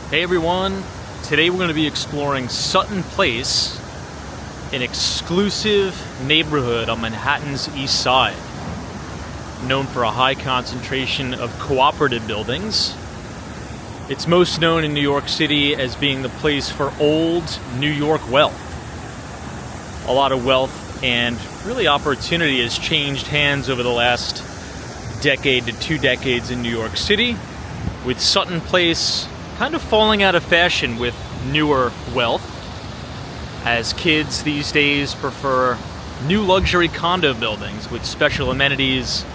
Hey everyone, today we're going to be exploring Sutton Place, an exclusive neighborhood on Manhattan's East Side, known for a high concentration of cooperative buildings. It's most known in New York City as being the place for old New York wealth. A lot of wealth and really opportunity has changed hands over the last decade to 2 decades in New York City, with Sutton Place kind of falling out of fashion with newer wealth, as kids these days prefer new luxury condo buildings with special amenities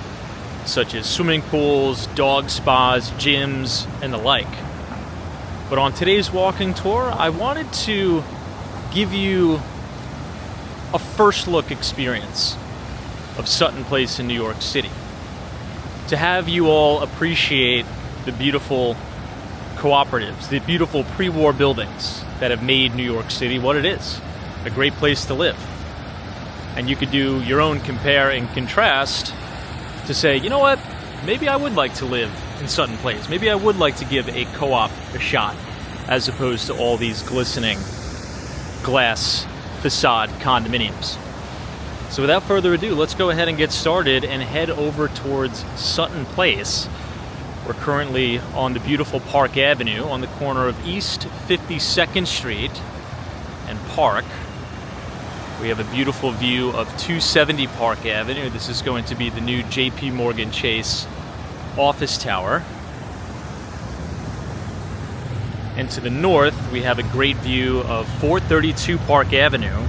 such as swimming pools, dog spas, gyms, and the like. But on today's walking tour, I wanted to give you a first look experience of Sutton Place in New York City, to have you all appreciate the beautiful cooperatives, the beautiful pre-war buildings that have made New York City what it is, a great place to live. And you could do your own compare and contrast to say, you know what, maybe I would like to live in Sutton Place. Maybe I would like to give a co-op a shot, as opposed to all these glistening glass facade condominiums. So without further ado, let's go ahead and get started and head over towards Sutton Place. We're currently on the beautiful Park Avenue on the corner of East 52nd Street and Park. We have a beautiful view of 270 Park Avenue. This is going to be the new JP Morgan Chase office tower. And to the north, we have a great view of 432 Park Avenue,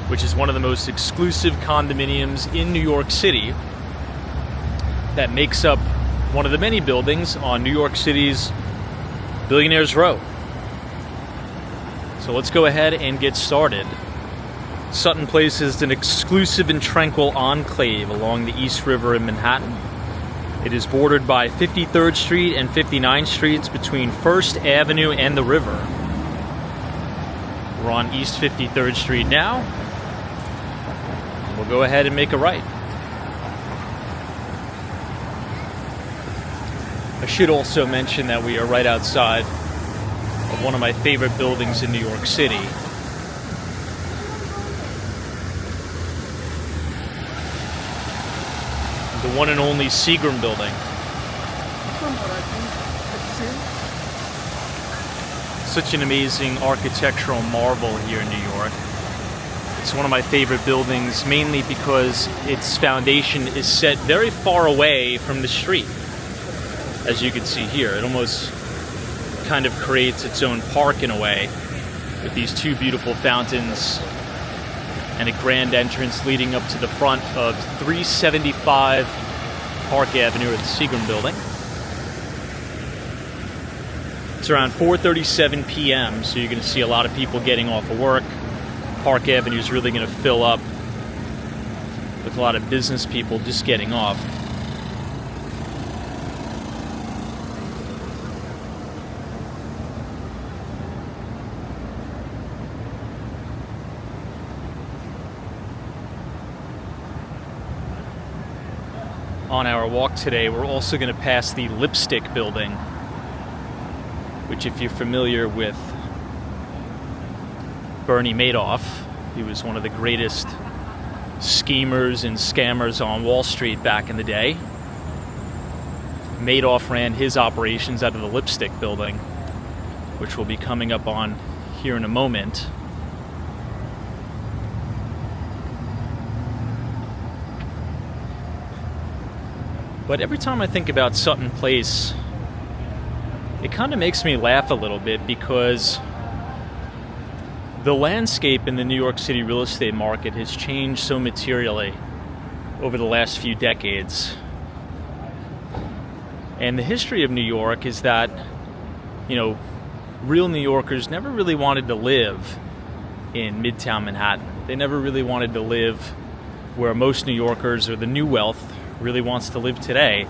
which is one of the most exclusive condominiums in New York City that makes up one of the many buildings on New York City's Billionaires Row. So let's go ahead and get started. Sutton Place is an exclusive and tranquil enclave along the East River in Manhattan. It is bordered by 53rd Street and 59th Streets between 1st Avenue and the river. We're on East 53rd Street now. We'll go ahead and make a right. I should also mention that we are right outside of one of my favorite buildings in New York City. The one and only Seagram building. Such an amazing architectural marvel here in New York. It's one of my favorite buildings, mainly because its foundation is set very far away from the street. As you can see here, it almost kind of creates its own park in a way, with these 2 beautiful fountains and a grand entrance leading up to the front of 375 Park Avenue, or the Seagram building. It's around 4:37 p.m., so you're going to see a lot of people getting off of work. Park Avenue is really going to fill up with a lot of business people just getting off. On our walk today, we're also going to pass the Lipstick building, which, if you're familiar with Bernie Madoff, he was one of the greatest schemers and scammers on Wall Street back in the day. Madoff ran his operations out of the Lipstick building, which we'll be coming up on here in a moment. But every time I think about Sutton Place, it kind of makes me laugh a little bit, because the landscape in the New York City real estate market has changed so materially over the last few decades. And the history of New York is that, real New Yorkers never really wanted to live in Midtown Manhattan. They never really wanted to live where most New Yorkers, or the new wealth, really wants to live today.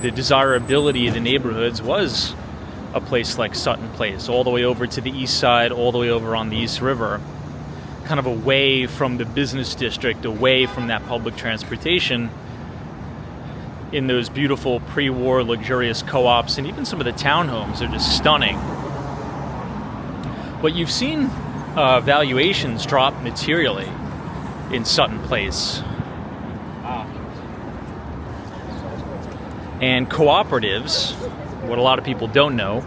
The desirability of the neighborhoods was a place like Sutton Place, all the way over to the east side, all the way over on the East River, kind of away from the business district, away from that public transportation, in those beautiful pre-war luxurious co-ops, and even some of the townhomes are just stunning. But you've seen valuations drop materially in Sutton Place. And cooperatives, what a lot of people don't know,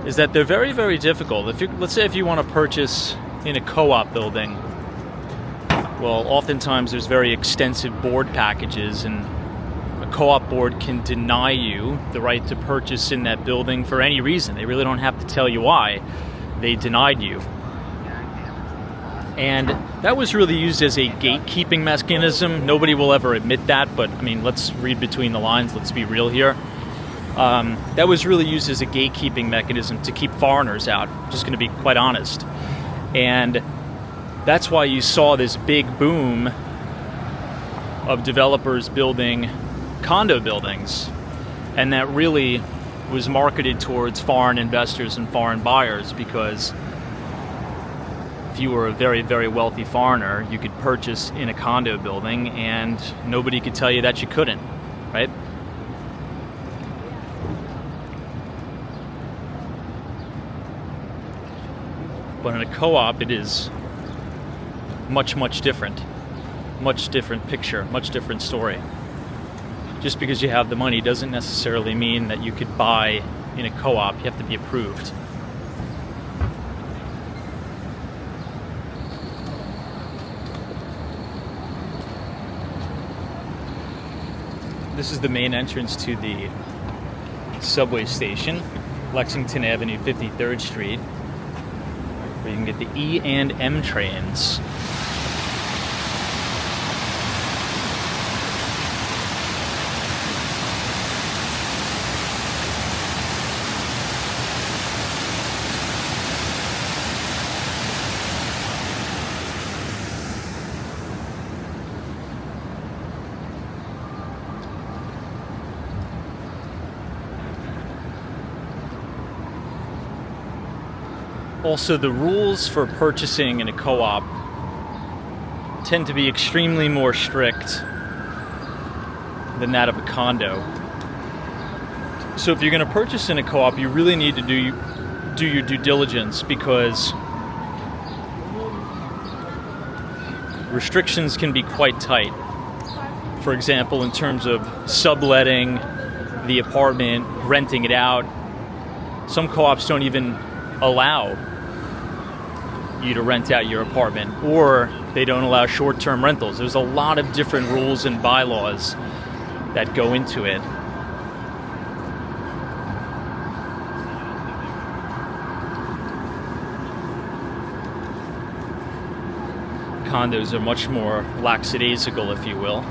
is that they're very, very difficult. Let's say if you want to purchase in a co-op building, well, oftentimes there's very extensive board packages, and a co-op board can deny you the right to purchase in that building for any reason. They really don't have to tell you why they denied you. And that was really used as a gatekeeping mechanism. Nobody will ever admit that, but I mean, let's read between the lines. Let's be real here. That was really used as a gatekeeping mechanism to keep foreigners out. Just going to be quite honest. And that's why you saw this big boom of developers building condo buildings. And that really was marketed towards foreign investors and foreign buyers, because if you were a very, very wealthy foreigner, you could purchase in a condo building and nobody could tell you that you couldn't, right? But in a co-op, it is much, much different. Much different picture, much different story. Just because you have the money doesn't necessarily mean that you could buy in a co-op. You have to be approved. This is the main entrance to the subway station, Lexington Avenue, 53rd Street, where you can get the E and M trains. Also, the rules for purchasing in a co-op tend to be extremely more strict than that of a condo. So if you're going to purchase in a co-op, you really need to do your due diligence, because restrictions can be quite tight. For example, in terms of subletting the apartment, renting it out, some co-ops don't even allow you to rent out your apartment, or they don't allow short-term rentals. There's a lot of different rules and bylaws that go into it. Condos are much more lackadaisical, if you will.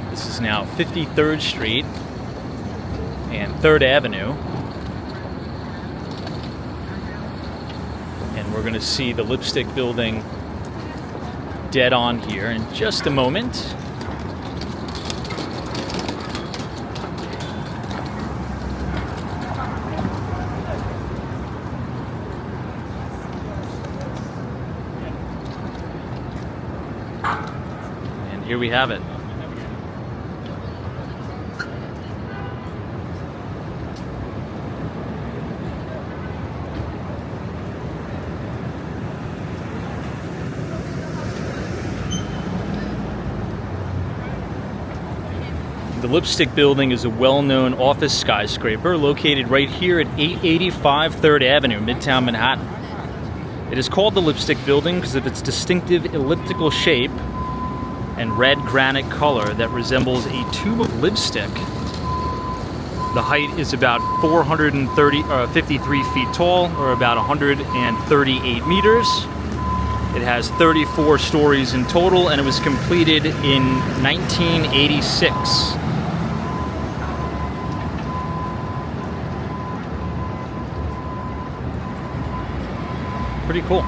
This is now 53rd Street and 3rd Avenue. And we're going to see the Lipstick Building dead on here in just a moment. And here we have it. The Lipstick Building is a well-known office skyscraper located right here at 885 3rd Avenue, Midtown Manhattan. It is called the Lipstick Building because of its distinctive elliptical shape and red granite color that resembles a tube of lipstick. The height is about 453 feet tall, or about 138 meters. It has 34 stories in total, and it was completed in 1986. Pretty cool.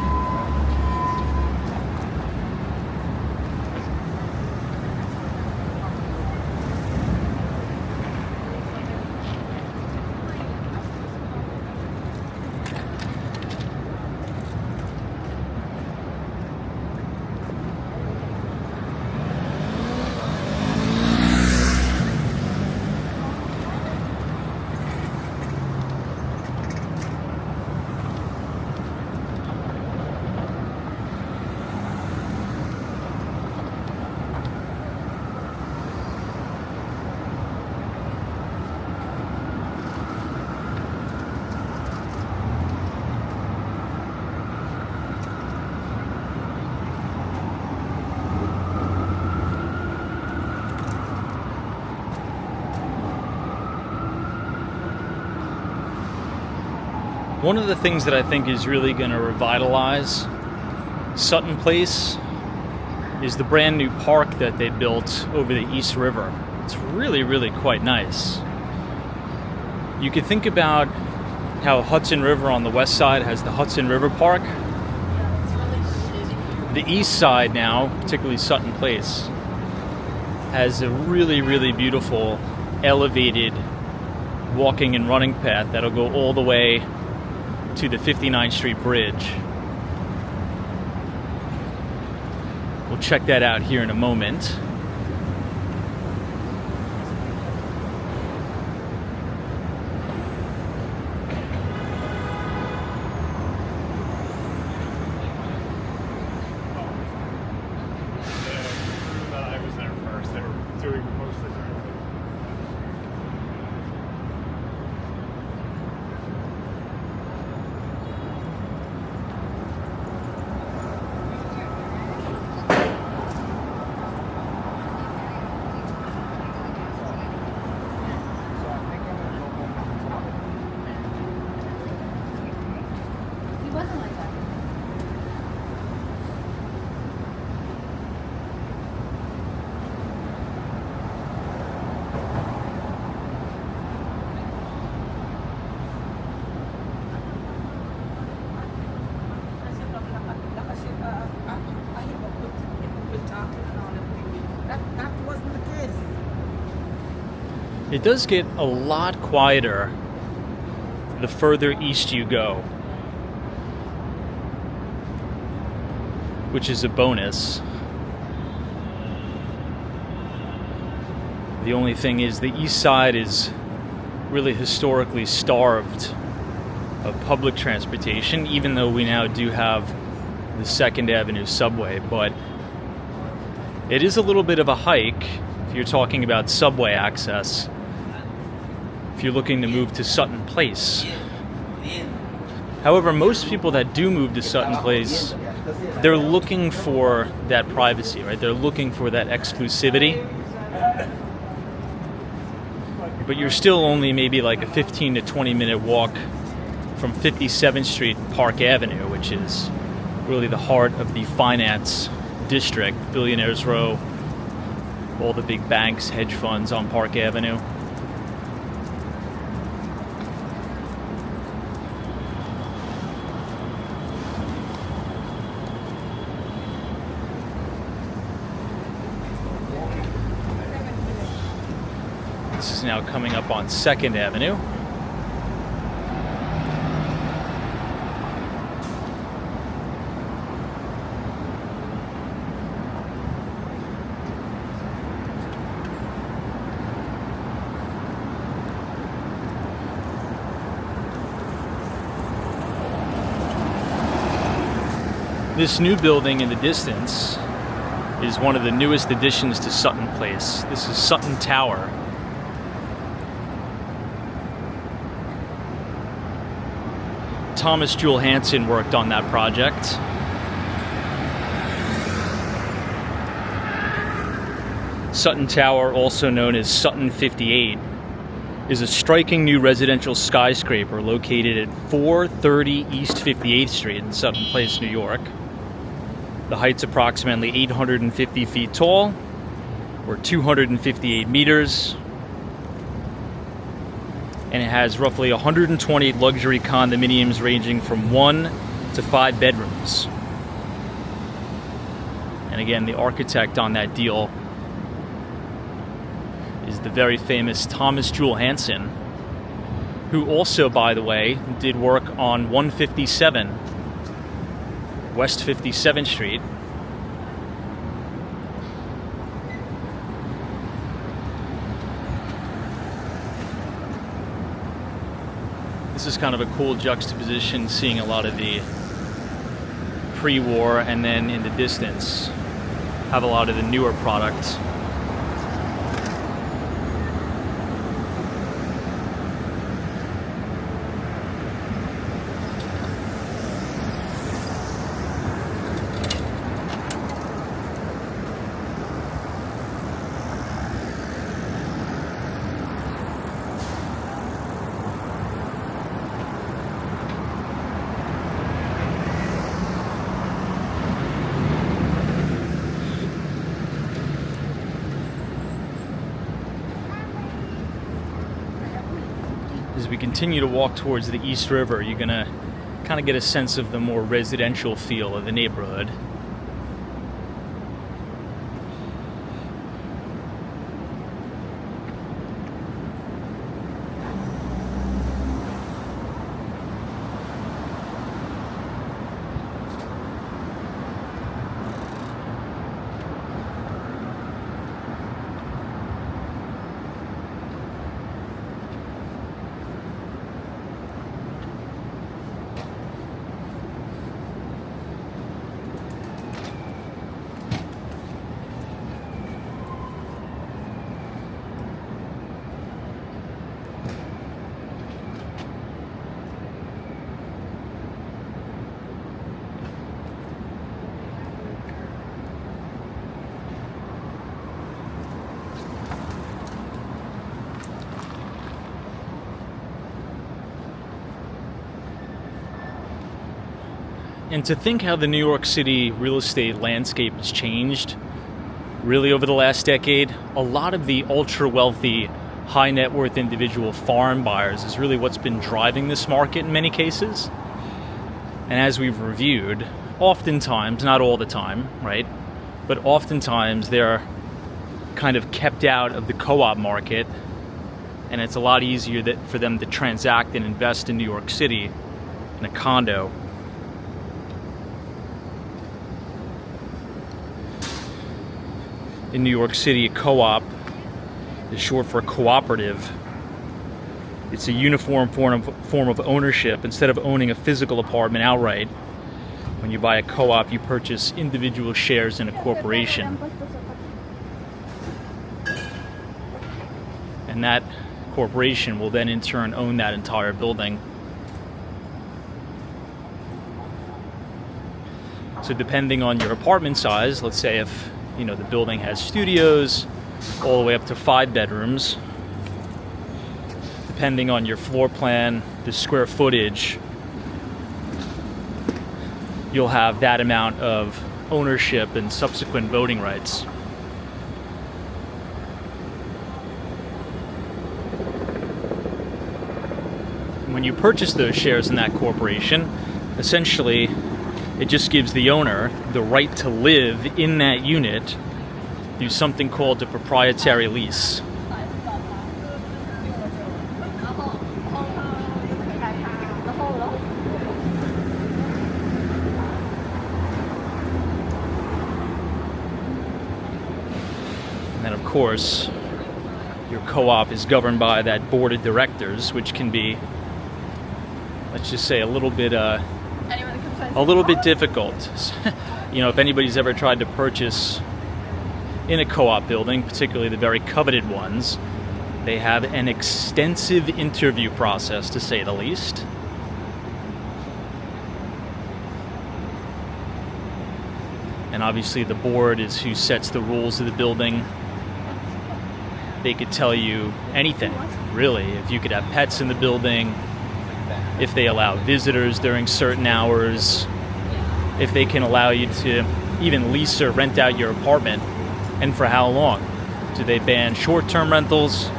One of the things that I think is really going to revitalize Sutton Place is the brand new park that they built over the East River. It's really, really quite nice. You could think about how Hudson River on the west side has the Hudson River Park. The east side now, particularly Sutton Place, has a really, really beautiful elevated walking and running path that'll go all the way to the 59th Street Bridge. We'll check that out here in a moment. It does get a lot quieter the further east you go, which is a bonus. The only thing is the east side is really historically starved of public transportation, even though we now do have the 2nd Avenue subway, but it is a little bit of a hike if you're talking about subway access, if you're looking to move to Sutton Place. However, most people that do move to Sutton Place, they're looking for that privacy, right? They're looking for that exclusivity. But you're still only maybe like a 15 to 20 minute walk from 57th Street Park Avenue, which is really the heart of the finance district, Billionaires Row, all the big banks, hedge funds on Park Avenue. This is now coming up on 2nd Avenue. This new building in the distance is one of the newest additions to Sutton Place. This is Sutton Tower. Thomas.Malloy Hansen worked on that project. Sutton Tower, also known as Sutton 58, is a striking new residential skyscraper located at 430 East 58th Street in Sutton Place, New York. The height's approximately 850 feet tall, or 258 meters, and it has roughly 120 luxury condominiums ranging from 1 to 5 bedrooms. And again, the architect on that deal is the very famous Thomas.Malloy Hansen, who also, by the way, did work on 157 West 57th Street. This is kind of a cool juxtaposition, seeing a lot of the pre-war, and then in the distance have a lot of the newer products. we continue to walk towards the East River, you're gonna kind of get a sense of the more residential feel of the neighborhood. And to think how the New York City real estate landscape has changed really over the last decade, a lot of the ultra wealthy, high net worth individual foreign buyers is really what's been driving this market in many cases. And as we've reviewed, oftentimes, not all the time, right? But oftentimes they're kind of kept out of the co-op market, and it's a lot easier for them to transact and invest in New York City in a condo. In New York City, a co-op is short for cooperative. It's a uniform form of ownership. Instead of owning a physical apartment outright, when you buy a co-op, you purchase individual shares in a corporation. And that corporation will then in turn own that entire building. So depending on your apartment size, let's say if the building has studios all the way up to 5 bedrooms. Depending on your floor plan, the square footage, you'll have that amount of ownership and subsequent voting rights. When you purchase those shares in that corporation, essentially it just gives the owner the right to live in that unit through something called a proprietary lease. And then, of course, your co-op is governed by that board of directors, which can be, let's just say, a little bit difficult. If anybody's ever tried to purchase in a co-op building, particularly the very coveted ones, they have an extensive interview process, to say the least. And obviously the board is who sets the rules of the building. They could tell you anything, really. If you could have pets in the building, if they allow visitors during certain hours, if they can allow you to even lease or rent out your apartment, and for how long. Do they ban short-term rentals?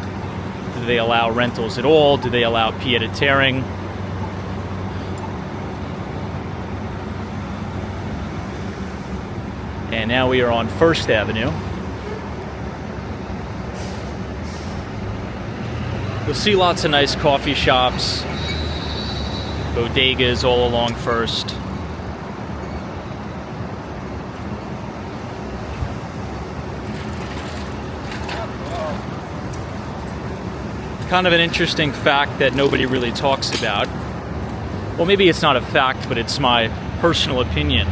Do they allow rentals at all? Do they allow pied-à-terring? And now we are on First Avenue. You'll see lots of nice coffee shops, bodegas all along First. Kind of an interesting fact that nobody really talks about. Well, maybe it's not a fact, but it's my personal opinion.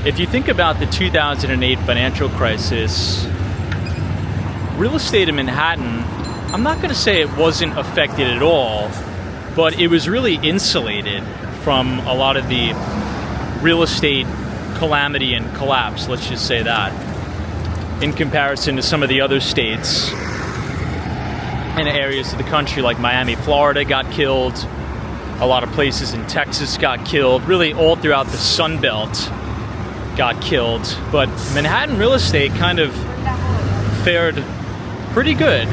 If you think about the 2008 financial crisis, real estate in Manhattan, I'm not going to say it wasn't affected at all, but it was really insulated from a lot of the real estate calamity and collapse, let's just say that, in comparison to some of the other states and areas of the country like Miami, Florida got killed. A lot of places in Texas got killed. Really all throughout the Sun Belt got killed. But Manhattan real estate kind of fared pretty good.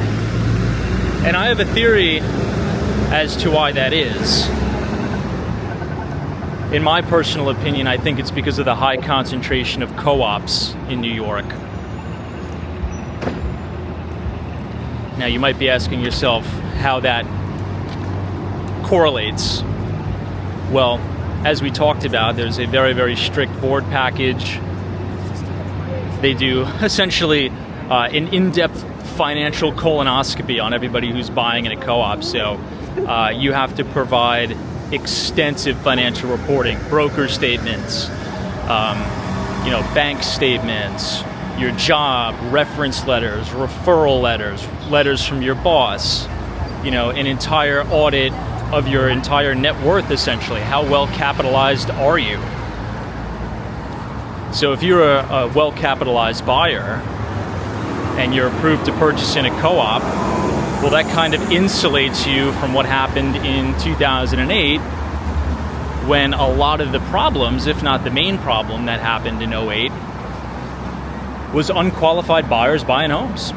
And I have a theory as to why that is. In my personal opinion, I think it's because of the high concentration of co-ops in New York. Now, you might be asking yourself how that correlates. Well, as we talked about, there's a very, very strict board package. They do essentially an in-depth financial colonoscopy on everybody who's buying in a co-op. So you have to provide extensive financial reporting, broker statements, bank statements, your job, reference letters, referral letters, letters from your boss, an entire audit of your entire net worth, essentially. How well capitalized are you? So if you're a well capitalized buyer and you're approved to purchase in a co-op, well, that kind of insulates you from what happened in 2008, when a lot of the problems, if not the main problem that happened in 2008, was unqualified buyers buying homes.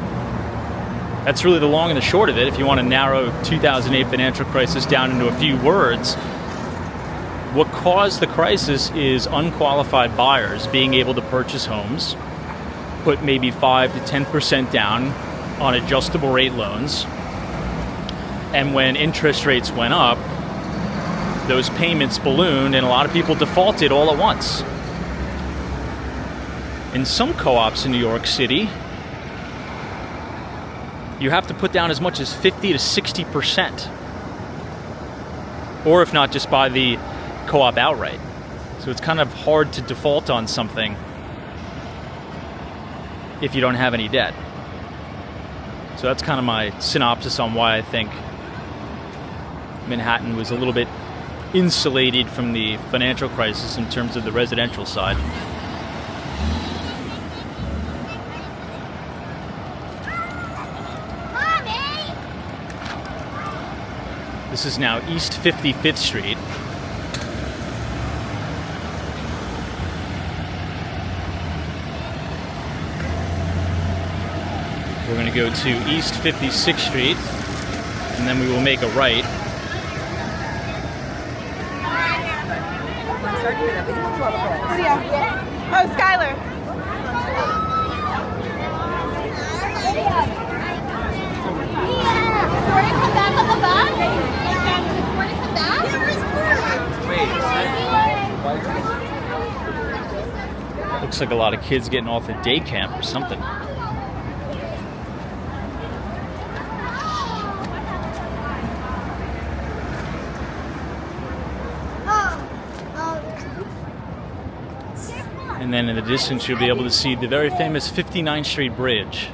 That's really the long and the short of it. If you want to narrow 2008 financial crisis down into a few words, what caused the crisis is unqualified buyers being able to purchase homes, put maybe 5 to 10% down on adjustable rate loans, and when interest rates went up, those payments ballooned and a lot of people defaulted all at once. In some co-ops in New York City, you have to put down as much as 50 to 60%. Or if not, just buy the co-op outright. So it's kind of hard to default on something if you don't have any debt. So that's kind of my synopsis on why I think Manhattan was a little bit insulated from the financial crisis in terms of the residential side. This is now East 55th Street. We're going to go to East 56th Street, and then we will make a right. Oh, Skylar. Looks like a lot of kids getting off at day camp or something. And then in the distance, you'll be able to see the very famous 59th Street Bridge.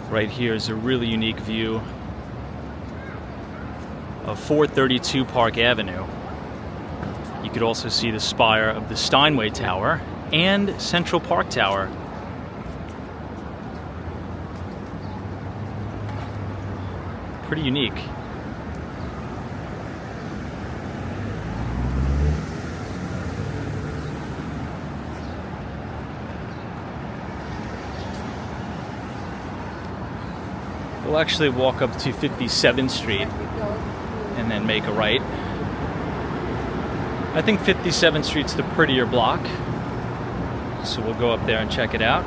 Right here is a really unique view of 432 Park Avenue. You could also see the spire of the Steinway Tower and Central Park Tower. Pretty unique. We'll actually walk up to 57th Street and then make a right. I think 57th Street's the prettier block, so we'll go up there and check it out.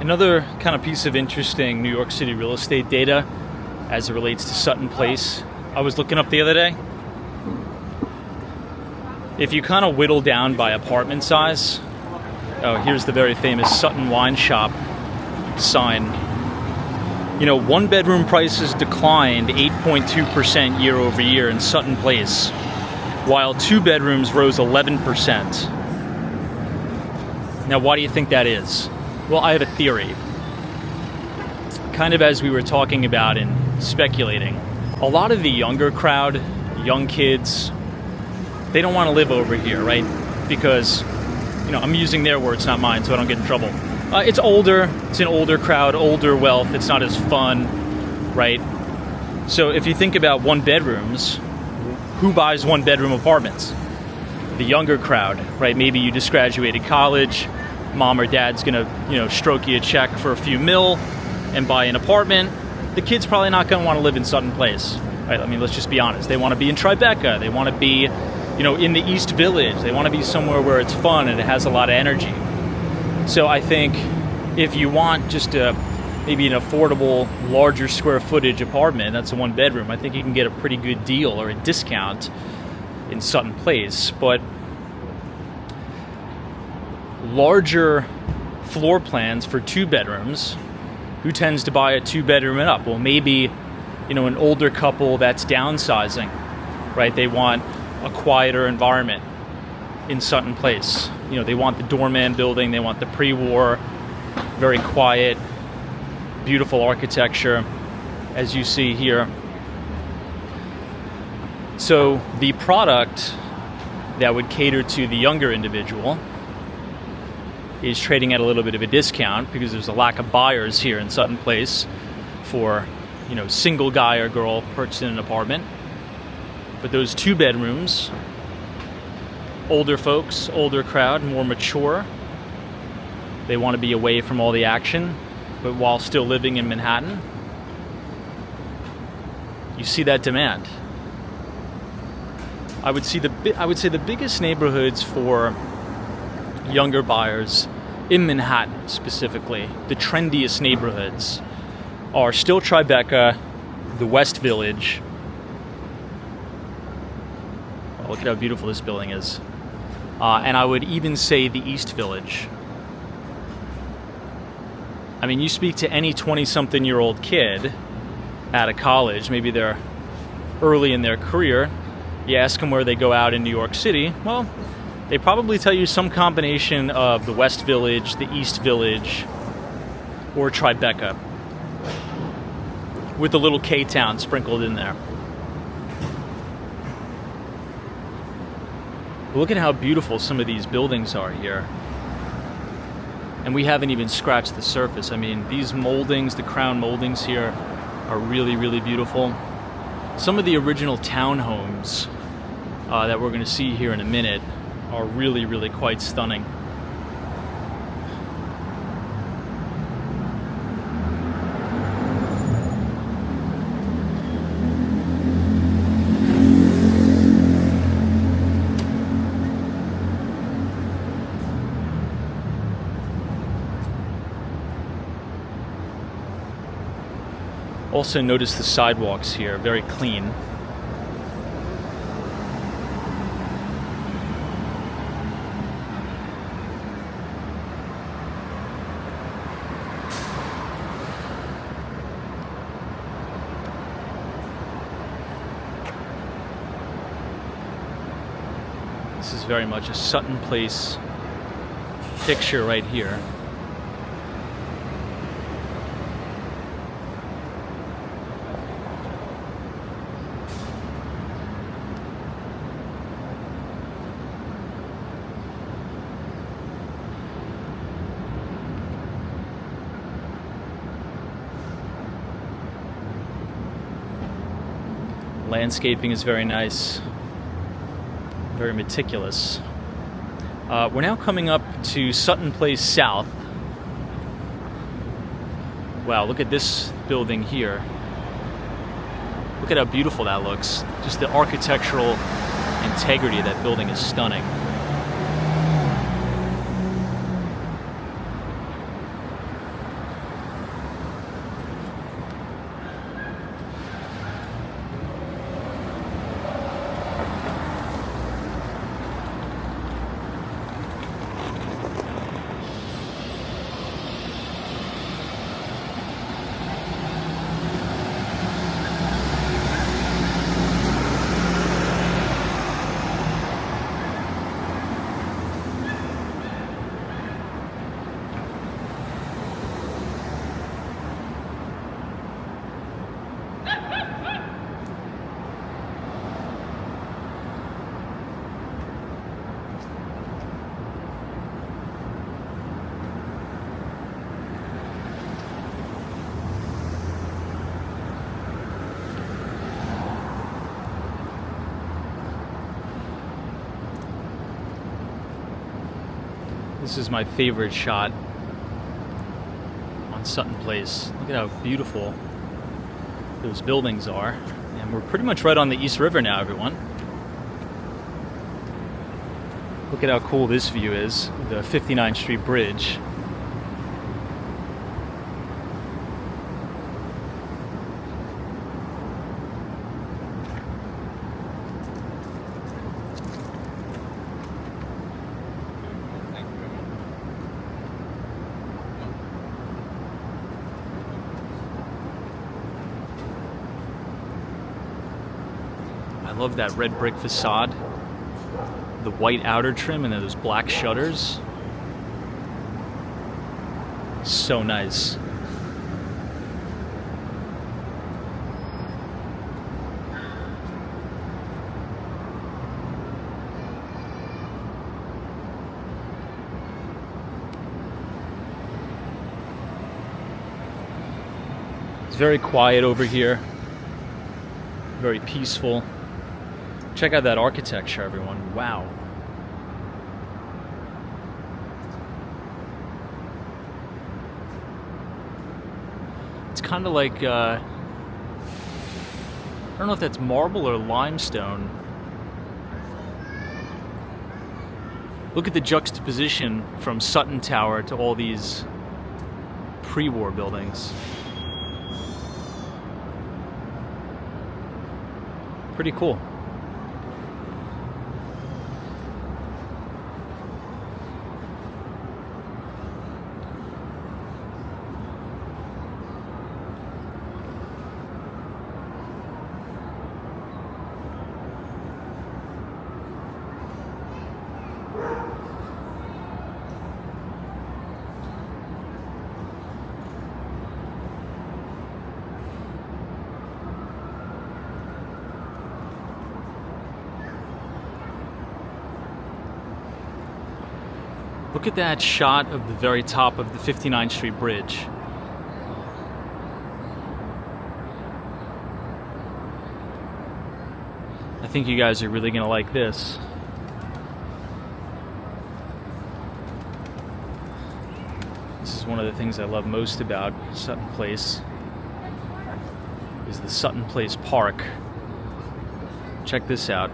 Another kind of piece of interesting New York City real estate data as it relates to Sutton Place, I was looking up the other day. If you kind of whittle down by apartment size, oh, here's the very famous Sutton wine shop sign. You know, one bedroom prices declined 8.2% year over year in Sutton Place, while two bedrooms rose 11%. Now, why do you think that is? Well, I have a theory. Kind of as we were talking about and speculating, a lot of the younger crowd, young kids, they don't want to live over here, right? Because, you know, I'm using their words, not mine, so I don't get in trouble. It's older, it's an older crowd, older wealth, it's not as fun, right? So if you think about one bedrooms, who buys one bedroom apartments? The younger crowd, right? Maybe you just graduated college, mom or dad's gonna, you know, stroke you a check for a few mil and buy an apartment. The kid's probably not gonna want to live in Sutton Place, right? I mean, let's just be honest. They want to be in Tribeca, they want to be, you know, in the East Village. They want to be somewhere where it's fun and it has a lot of energy. So I think if you want just maybe an affordable, larger square footage apartment, that's a one bedroom, I think you can get a pretty good deal or a discount in Sutton Place. But larger floor plans for two bedrooms, who tends to buy a two bedroom and up? Well, maybe, you know, an older couple that's downsizing, right? They want a quieter environment in Sutton Place. You know, they want the doorman building, they want the pre-war, very quiet, beautiful architecture, as you see here. So the product that would cater to the younger individual is trading at a little bit of a discount because there's a lack of buyers here in Sutton Place for, you know, single guy or girl purchasing an apartment. But those two bedrooms, older folks, older crowd, more mature, they want to be away from all the action, but while still living in Manhattan, you see that demand. I would say the biggest neighborhoods for younger buyers in Manhattan specifically, the trendiest neighborhoods, are still Tribeca, the West Village. Oh, look at how beautiful this building is. And I would even say the East Village. I mean, you speak to any 20-something-year-old kid out of college, maybe they're early in their career, you ask them where they go out in New York City, well, they probably tell you some combination of the West Village, the East Village, or Tribeca, with a little K-Town sprinkled in there. Look at how beautiful some of these buildings are here. And we haven't even scratched the surface. I mean, these moldings, the crown moldings here, are really, really beautiful. Some of the original townhomes that we're going to see here in a minute are really, really quite stunning. Also notice the sidewalks here, very clean. This is very much a Sutton Place picture right here. Landscaping is very nice, very meticulous. We're now coming up to Sutton Place South. Wow, look at this building here. Look at how beautiful that looks. Just the architectural integrity of that building is stunning. This is my favorite shot on Sutton Place. Look at how beautiful those buildings are. And we're pretty much right on the East River now, everyone. Look at how cool this view is, the 59th Street Bridge. I love that red brick facade, the white outer trim, and then those black shutters. So nice. It's very quiet over here, very peaceful. Check out that architecture, everyone. Wow. It's kind of like, I don't know if that's marble or limestone. Look at the juxtaposition from Sutton Tower to all these pre-war buildings. Pretty cool. Look at that shot of the very top of the 59th Street Bridge. I think you guys are really going to like this. This is one of the things I love most about Sutton Place, is the Sutton Place Park. Check this out.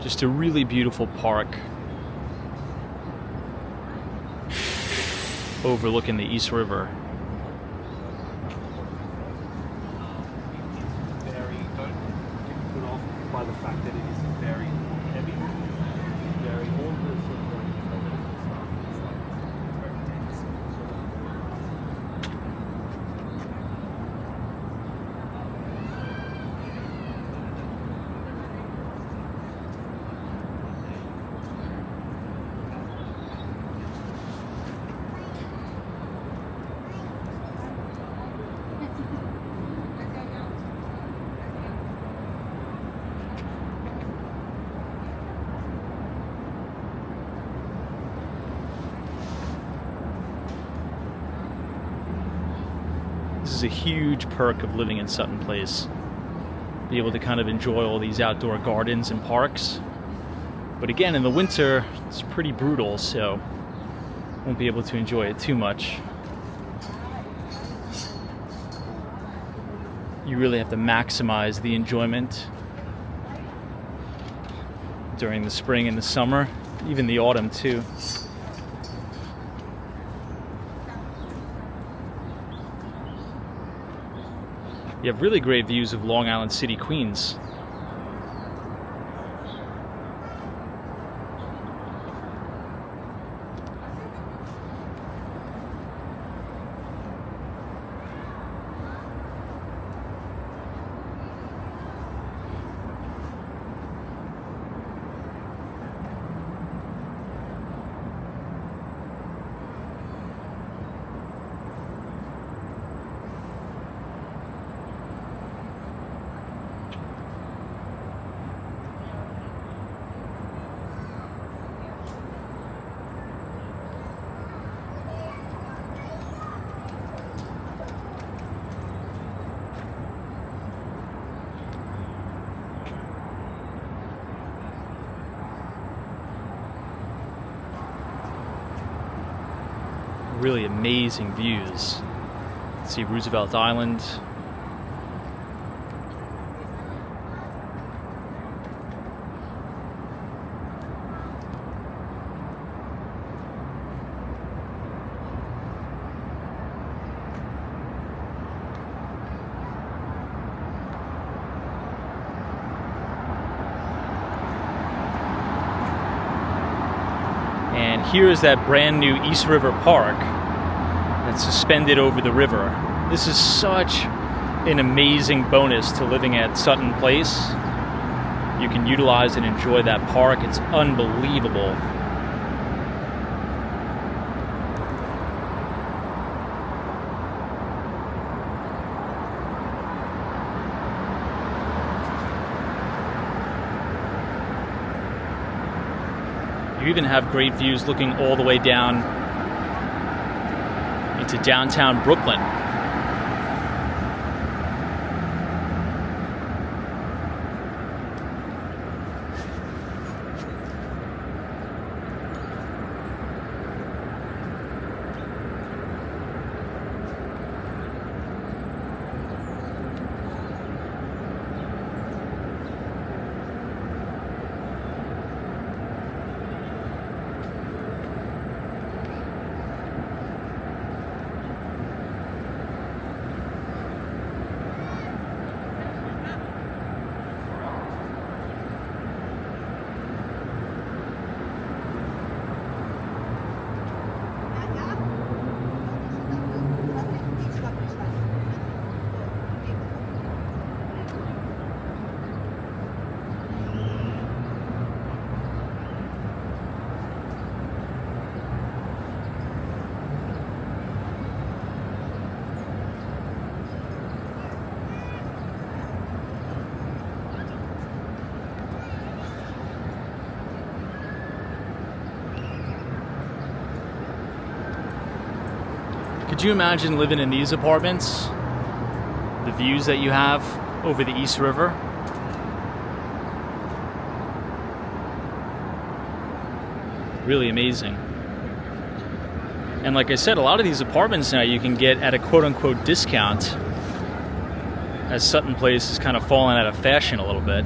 Just a really beautiful park overlooking the East River. Don't get put off by the fact that it is very heavy, very This is a huge perk of living in Sutton Place. Be able to kind of enjoy all these outdoor gardens and parks. But again, in the winter, it's pretty brutal, so won't be able to enjoy it too much. You really have to maximize the enjoyment during the spring and the summer, even the autumn too. You have really great views of Long Island City, Queens. Really amazing views. See Roosevelt Island. And here is that brand new East River Park that's suspended over the river. This is such an amazing bonus to living at Sutton Place. You can utilize and enjoy that park. It's unbelievable. You even have great views looking all the way down into downtown Brooklyn. Could you imagine living in these apartments? The views that you have over the East River? Really amazing. And like I said, a lot of these apartments now you can get at a quote-unquote discount, as Sutton Place has kind of fallen out of fashion a little bit.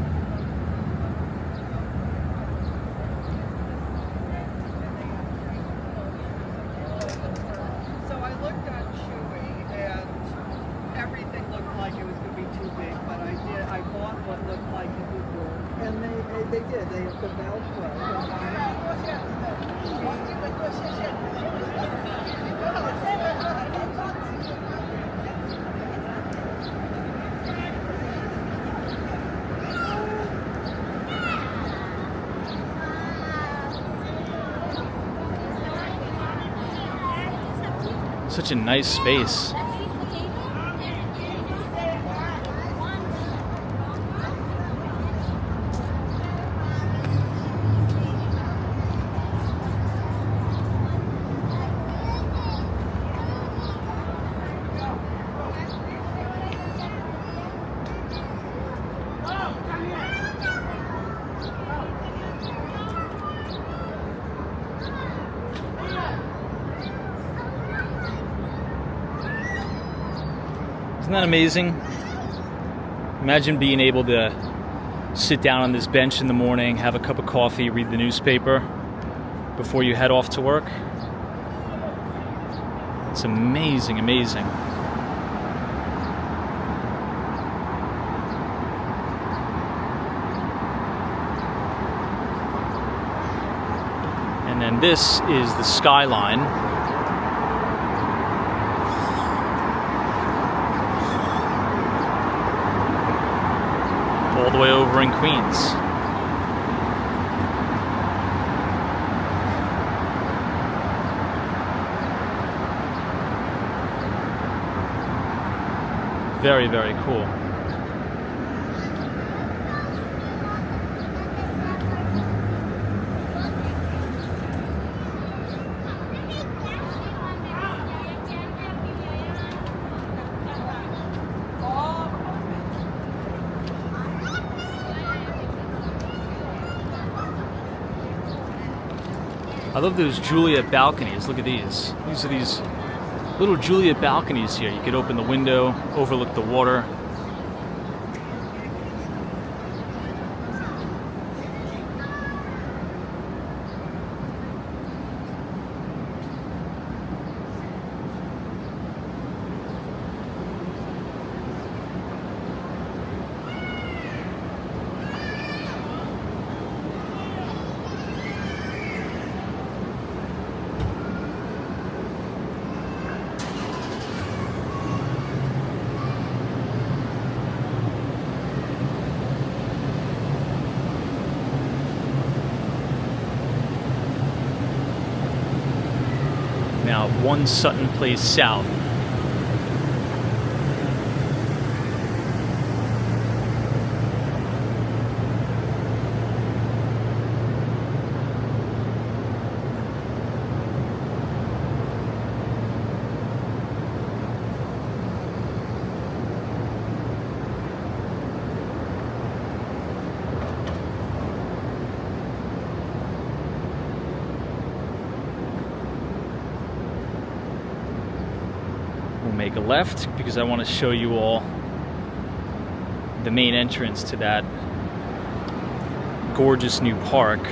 They did. They have the Velcro. Such a nice space. Isn't that amazing? Imagine being able to sit down on this bench in the morning, have a cup of coffee, read the newspaper before you head off to work. It's amazing, amazing. And then this is the skyline. All the way over in Queens. Very, very cool. I love those Juliet balconies. Look at these. These are these little Juliet balconies here. You could open the window, overlook the water. Now, 1 Sutton Place South. We'll make a left because I want to show you all the main entrance to that gorgeous new park.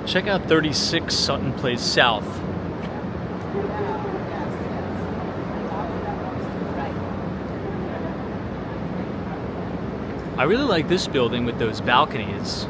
Check out 36 Sutton Place South. I really like this building with those balconies.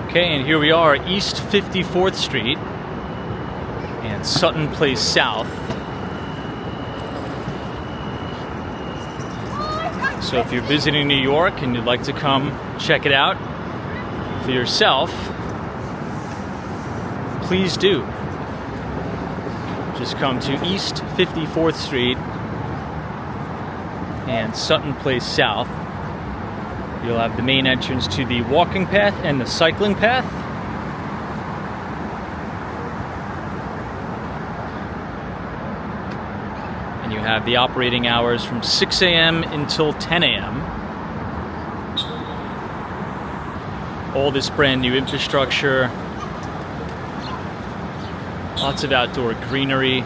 Okay, and here we are, East 54th Street and Sutton Place South. So if you're visiting New York and you'd like to come check it out for yourself, please do. Just come to East 54th Street and Sutton Place South. You'll have the main entrance to the walking path and the cycling path. And you have the operating hours from 6 a.m. until 10 a.m. All this brand new infrastructure. Lots of outdoor greenery.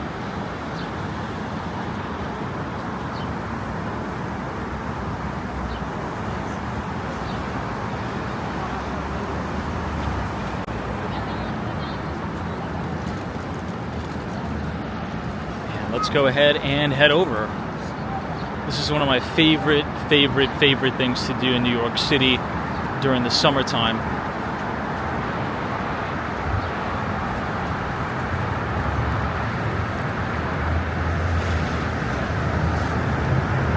Let's go ahead and head over. This is one of my favorite things to do in New York City during the summertime.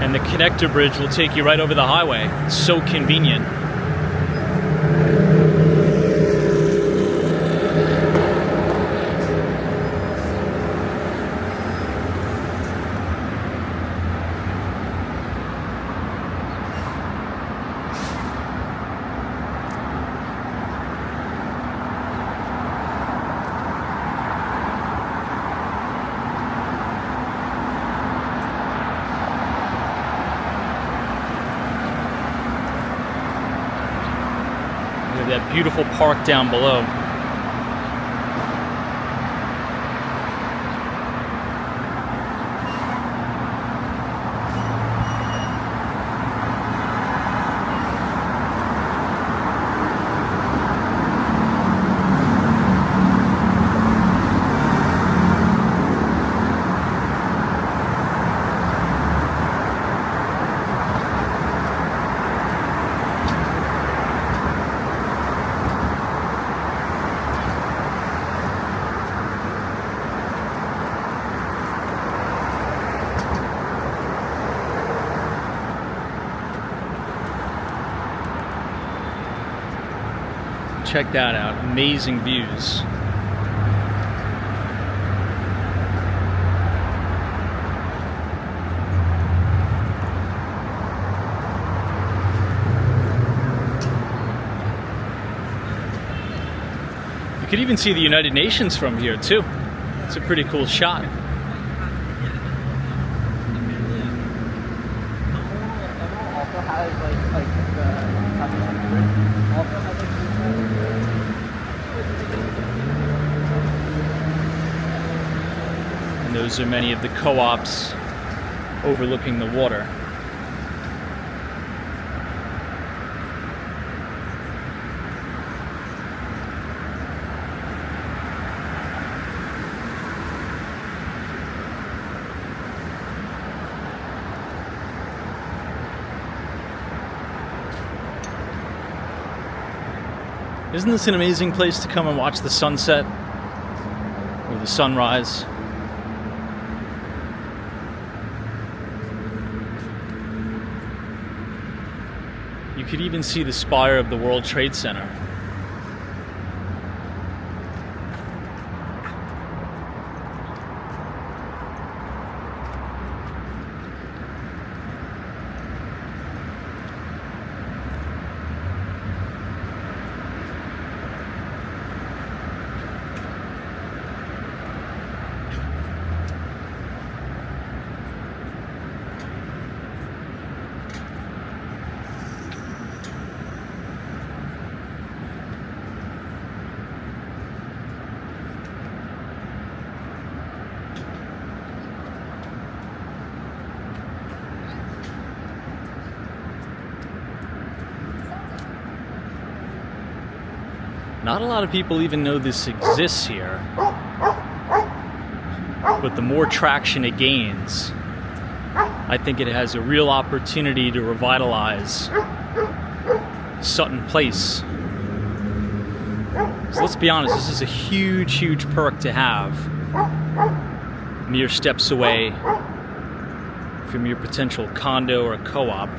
And the connector bridge will take you right over the highway. It's so convenient. beautiful park down below. Check that out, amazing views. You could even see the United Nations from here too. It's a pretty cool shot. And those are many of the co-ops overlooking the water. Isn't this an amazing place to come and watch the sunset or the sunrise? You could even see the spire of the World Trade Center. Not a lot of people even know this exists here, but the more traction it gains, I think it has a real opportunity to revitalize Sutton Place. So let's be honest, this is a huge, huge perk to have, mere steps away from your potential condo or co-op.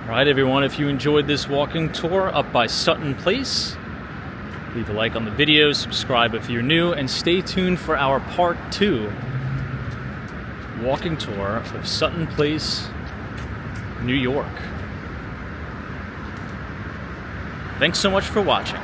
Alright everyone, if you enjoyed this walking tour up by Sutton Place, leave a like on the video, subscribe if you're new, and stay tuned for our part 2 walking tour of Sutton Place, New York. Thanks so much for watching.